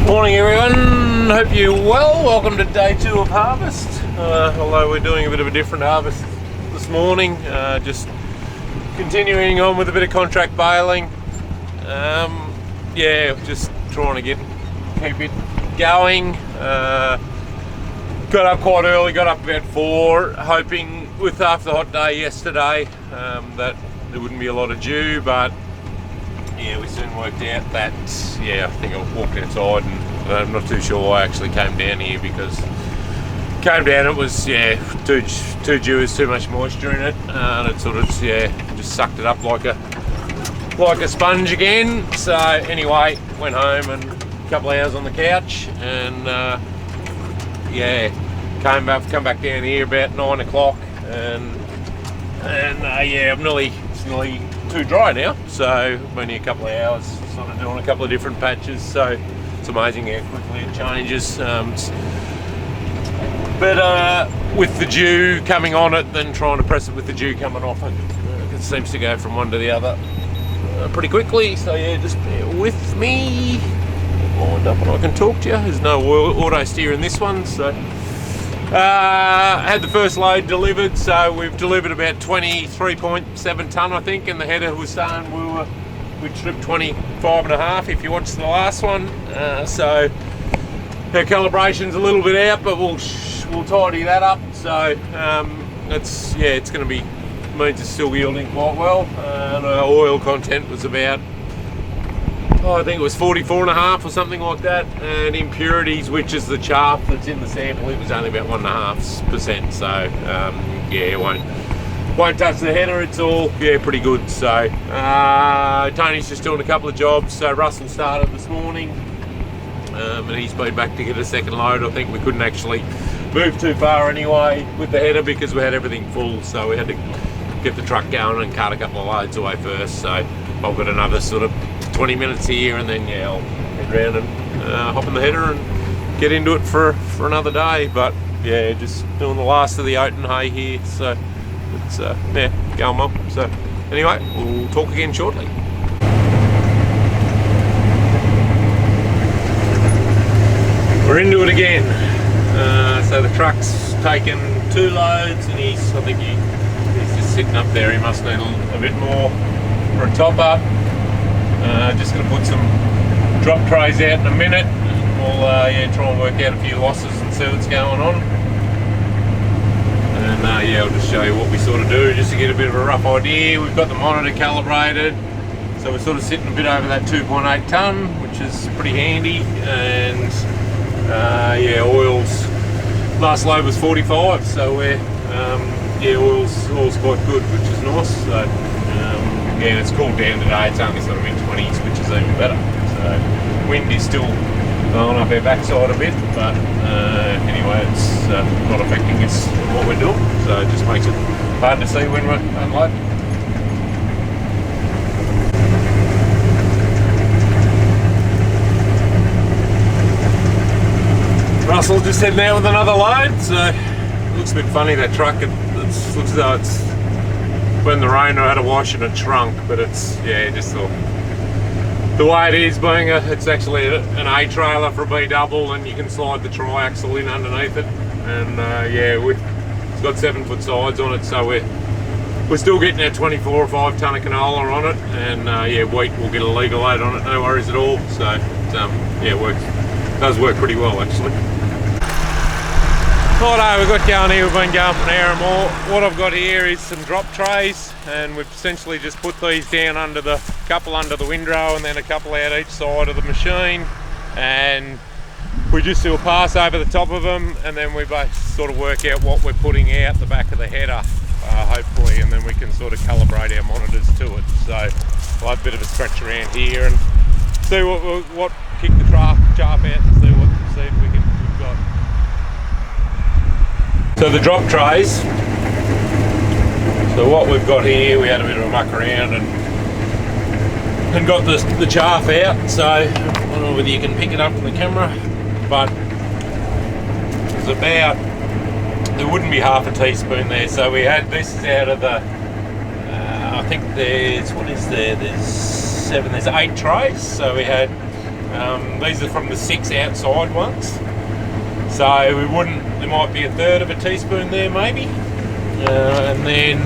Morning everyone, hope you're well. Welcome to day 2 of harvest, although we're doing a bit of a different harvest this morning, just continuing on with a bit of contract baling. Just trying to keep it going. Got up quite early, got up about 4, hoping with after the hot day yesterday that there wouldn't be a lot of dew, but yeah, we soon worked out that, I think I walked outside and I'm not too sure why I actually came down here, because it was, too dewy, too much moisture in it, and it sort of, just sucked it up like a sponge again. So anyway, went home and a couple of hours on the couch and, come back down here about 9 o'clock and it's nearly too dry now, so only a couple of hours sort of doing a couple of different patches, so it's amazing how quickly it changes. But with the dew coming on it, then trying to press it with the dew coming off it, it seems to go from one to the other pretty quickly. So yeah, just bear with me. Wind up and I can talk to you. There's no auto steer in this one, so had the first load delivered, so we've delivered about 23.7 tonne I think, and the header was saying we tripped 25.5 if you watched the last one, so our calibration's a little bit out, but we'll tidy that up. So it's going to be, means it's still yielding quite well, and our oil content was about, I think it was 44.5 or something like that, and impurities, which is the chaff that's in the sample, it was only about 1.5%. So it won't touch the header. It's all pretty good. So Tony's just doing a couple of jobs. So Russell started this morning, and he's been back to get a second load. I think we couldn't actually move too far anyway with the header because we had everything full. So we had to get the truck going and cut a couple of loads away first. So I've got another sort of 20 minutes here, and then I'll head round and hop in the header and get into it for another day. But just doing the last of the oat and hay here, so it's going well. So anyway, we'll talk again shortly. We're into it again. So the truck's taken 2 loads, and he's just sitting up there. He must need a bit more for a top up. Just going to put some drop trays out in a minute, and we'll try and work out a few losses and see what's going on. And I'll just show you what we sort of do, just to get a bit of a rough idea. We've got the monitor calibrated, so we're sort of sitting a bit over that 2.8 tonne, which is pretty handy. And oils, last load was 45, so we're oil's quite good, which is nice. So it's cooled down today. It's only sort of mid-20s, which is even better. So wind is still blowing up our backside a bit, but anyway, it's not affecting us what we're doing. So it just makes it hard to see when we're unloading. Russell just heading out with another load. So it looks a bit funny, that truck. It looks as though it's, when the rain I had to wash and it shrunk, but it's just the way it is, being it's actually an A trailer for a B double, and you can slide the triaxle in underneath it, and it's got 7-foot sides on it, so we're still getting our 24 or 5 tonne of canola on it, and wheat will get a legal load on it, no worries at all. So it does work pretty well actually. Righto, we've got going here, we've been going for an hour or more. What I've got here is some drop trays, and we've essentially just put these down under the windrow, and then a couple out each side of the machine, and we just do a pass over the top of them, and then we both sort of work out what we're putting out the back of the header, hopefully, and then we can sort of calibrate our monitors to it. So we'll have a bit of a stretch around here and see what kick the chaff out and see if we've got. So the drop trays, so what we've got here, we had a bit of a muck around and got the chaff out. So I don't know whether you can pick it up from the camera, but it's about, there wouldn't be half a teaspoon there. So we had, this is out of the, I think there's 8 trays. So we had These are from the 6 outside ones. So there might be a third of a teaspoon there maybe. And then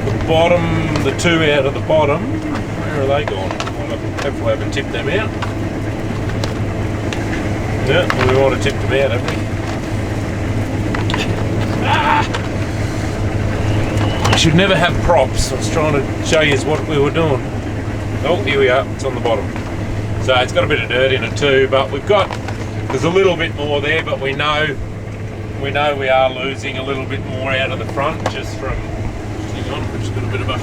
the bottom, the 2 out of the bottom, where are they gone? Hopefully I haven't tipped them out. Yeah, we want to tip them out, haven't we? I should never have props. I was trying to show you what we were doing. Oh, here we are. It's on the bottom. So it's got a bit of dirt in it too, but there's a little bit more there, but we know we are losing a little bit more out of the front just from, hang on, we've just got a bit of a,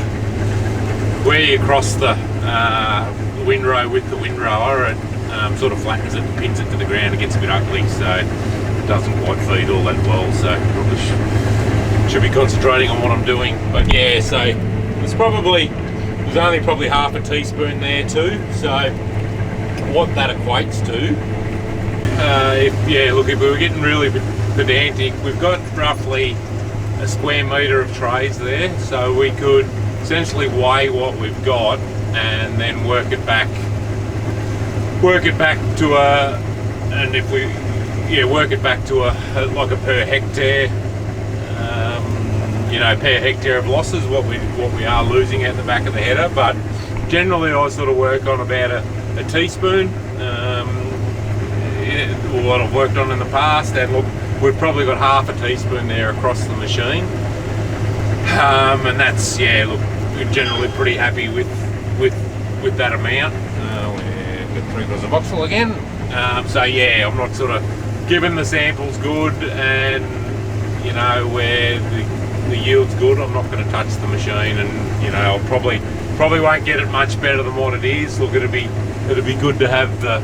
where you cross the windrow with the windrower, it sort of flattens it and pins it to the ground. It gets a bit ugly, so it doesn't quite feed all that well, so probably should be concentrating on what I'm doing. But yeah, so there's only probably half a teaspoon there too, so what that equates to, if we were getting really pedantic, we've got roughly a square metre of trays there, so we could essentially weigh what we've got and then work it back to like a per hectare, per hectare of losses, what we are losing at the back of the header. But generally I sort of work on about a teaspoon, what I've worked on in the past, and look, we've probably got half a teaspoon there across the machine, and that's, we're generally pretty happy with that amount. We've got 3 quarters of voxel again, so yeah, I'm not sort of giving the samples good, and where the yield's good, I'm not going to touch the machine, and I'll probably won't get it much better than what it is. Look, it'd be good to have the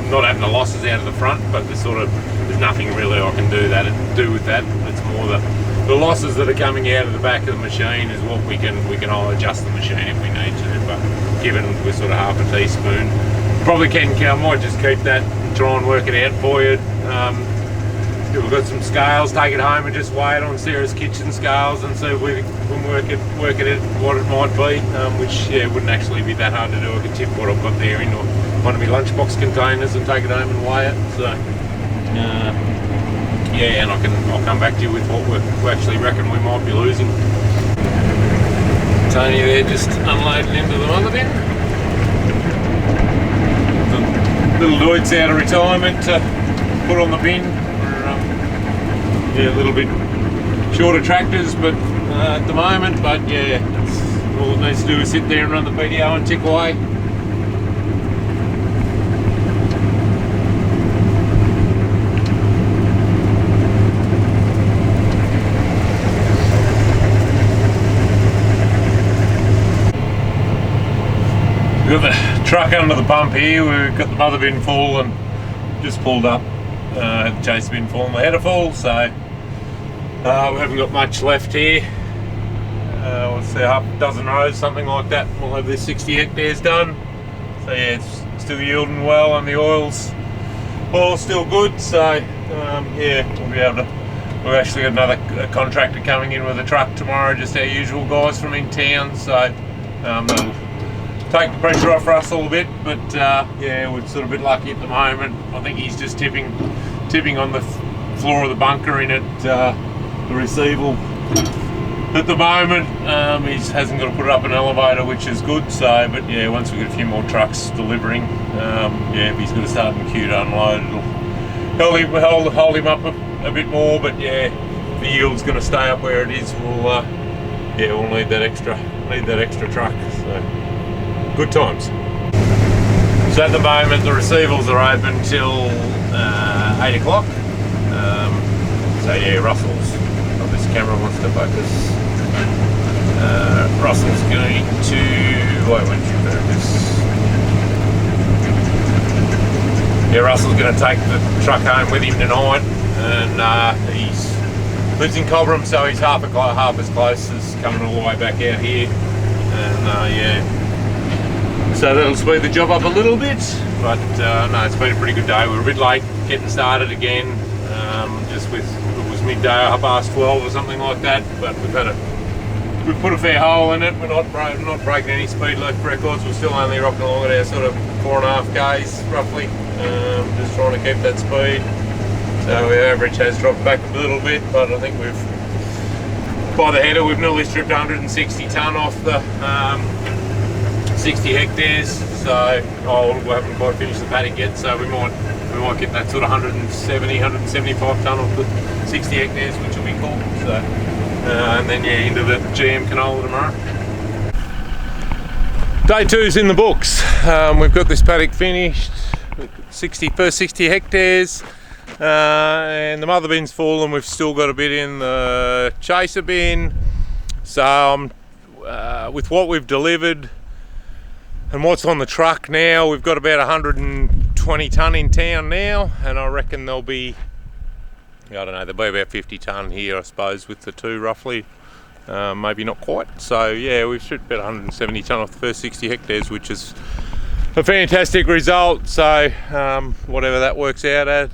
not having the losses out of the front, but there's nothing really I can do with that. It's more the losses that are coming out of the back of the machine is what we can adjust the machine if we need to. But given we're sort of half a teaspoon, probably I might just keep that and try and work it out for you. We've got some scales, take it home and just weigh it on Sarah's kitchen scales and see if we can work it out what it might be, which wouldn't actually be that hard to do. I could tip what I've got there into one of my lunchbox containers and take it home and weigh it. So and I'll come back to you with what we actually reckon we might be losing. Tony there just unloading into the mother bin. The little Deutz out of retirement to put on the bin. A little bit shorter tractors, but at the moment, but yeah, all it needs to do is sit there and run the PDO and tick away. We've got the truck under the pump here. We've got the mother bin full and just pulled up. The chase bin full and the header full, so we haven't got much left here. Let's say half a dozen rows, something like that. We'll have this 60 hectares done. So yeah, it's still yielding well, and the oil's still good. So we'll be able to. We've actually got another contractor coming in with a truck tomorrow, just our usual guys from in town. So that'll take the pressure off for us a little bit, but we're sort of a bit lucky at the moment. I think he's just tipping on the floor of the bunker in at the receival at the moment. He hasn't got to put it up an elevator, which is good. So, but yeah, once we get a few more trucks delivering, if he's going to start in the queue to unload, it'll hold him up a bit more. But yeah, the yield's going to stay up where it is. We'll need that extra truck. So. Good times. So at the moment the receivals are open till 8 o'clock. So yeah, Russell's, this camera wants to focus. Russell's going to, why won't you focus? Yeah, Russell's going to take the truck home with him tonight, and he's lives in Cobram, so he's half as close as coming all the way back out here, and so that'll speed the job up a little bit, but no, it's been a pretty good day. We were a bit late getting started again, it was midday, 12:30 or something like that, but we've had we've put a fair hole in it. We're not breaking any speed records. We're still only rocking along at our sort of 4.5 Ks roughly. Just trying to keep that speed. So our average has dropped back a little bit, but I think by the header we've nearly stripped 160 tonne off the 60 hectares. So we haven't quite finished the paddock yet, so we might get that sort of 175 tonne off the 60 hectares, which will be cool. So and then yeah, into the GM canola tomorrow. Day 2's in the books. We've got this paddock finished, first 60 hectares. And the mother bin's full, and we've still got a bit in the chaser bin. So with what we've delivered and what's on the truck now, we've got about 120 tonne in town now, and I reckon there'll be, I don't know, there'll be about 50 tonne here, I suppose, with the two roughly. Maybe not quite. So yeah, we've stripped about 170 tonne off the first 60 hectares, which is a fantastic result. So whatever that works out at.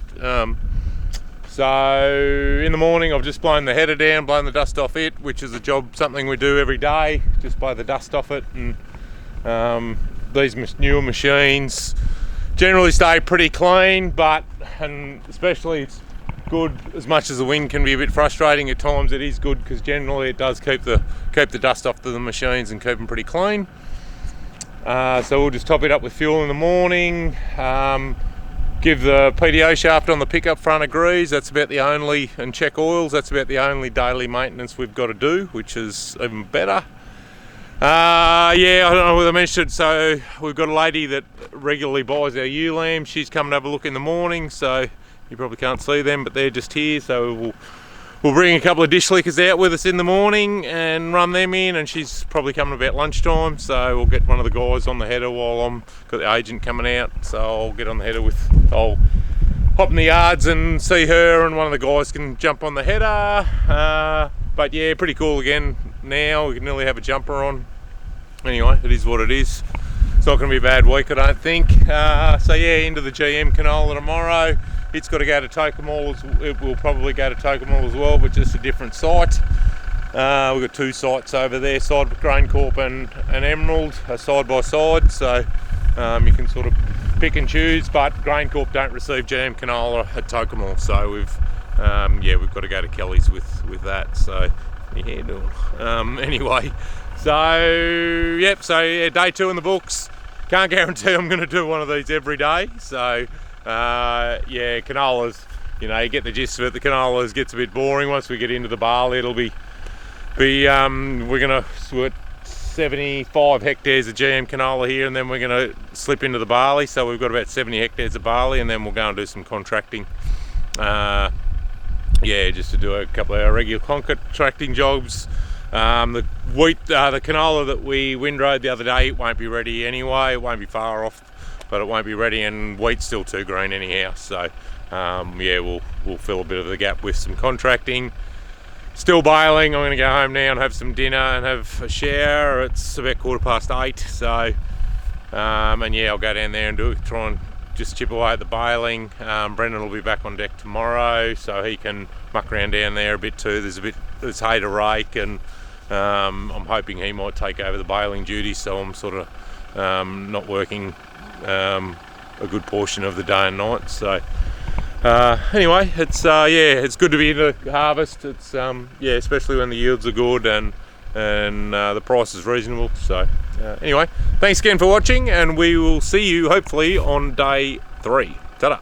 So in the morning I've just blown the header down, blown the dust off it, which is something we do every day, just blow the dust off it. And these newer machines generally stay pretty clean, and especially it's good, as much as the wind can be a bit frustrating at times, it is good because generally it does keep the dust off the machines and keep them pretty clean. So we'll just top it up with fuel in the morning, give the PDO shaft on the pickup front a grease. That's about the only, and check oils, that's about the only daily maintenance we've got to do, which is even better. Yeah, I don't know whether I mentioned, so we've got a lady that regularly buys our ewe lamb. She's coming to have a look in the morning, so you probably can't see them, but they're just here. So we'll bring a couple of dish lickers out with us in the morning and run them in, and she's probably coming about lunchtime, so we'll get one of the guys on the header while I'm got the agent coming out. So I'll get on the header I'll hop in the yards and see her, and one of the guys can jump on the header. But yeah, pretty cool again now. We can nearly have a jumper on. Anyway, it is what it is. It's not going to be a bad week, I don't think. So yeah, into the GM canola tomorrow. It's got to go to Tocumwal. It will probably go to Tocumwal as well, but just a different site. We've got two sites over there, GrainCorp and Emerald, side by side. So you can sort of pick and choose, but GrainCorp don't receive GM canola at Tocumwal. So we've got to go to Kelly's with that. So yeah, anyway. So yep, so yeah, day 2 in the books. Can't guarantee I'm going to do one of these every day. So yeah, canolas, you get the gist of it. The canolas gets a bit boring once we get into the barley. It'll be we're going to 75 hectares of GM canola here, and then we're going to slip into the barley. So we've got about 70 hectares of barley, and then we'll go and do some contracting. Yeah, just to do a couple of our regular contracting jobs. The wheat, the canola that we windrowed the other day, it won't be ready anyway. It won't be far off, but it won't be ready, and wheat's still too green anyhow. So yeah, we'll fill a bit of the gap with some contracting. Still baling. I'm going to go home now and have some dinner and have a shower. It's about 8:15. So and yeah, I'll go down there and try and just chip away at the baling. Brendan will be back on deck tomorrow, so he can muck around down there a bit too. There's hay to rake, and I'm hoping he might take over the baling duty, so I'm sort of not working a good portion of the day and night. So anyway, it's it's good to be into harvest. It's yeah, especially when the yields are good and the price is reasonable. So anyway, thanks again for watching, and we will see you hopefully on day 3. Ta-da.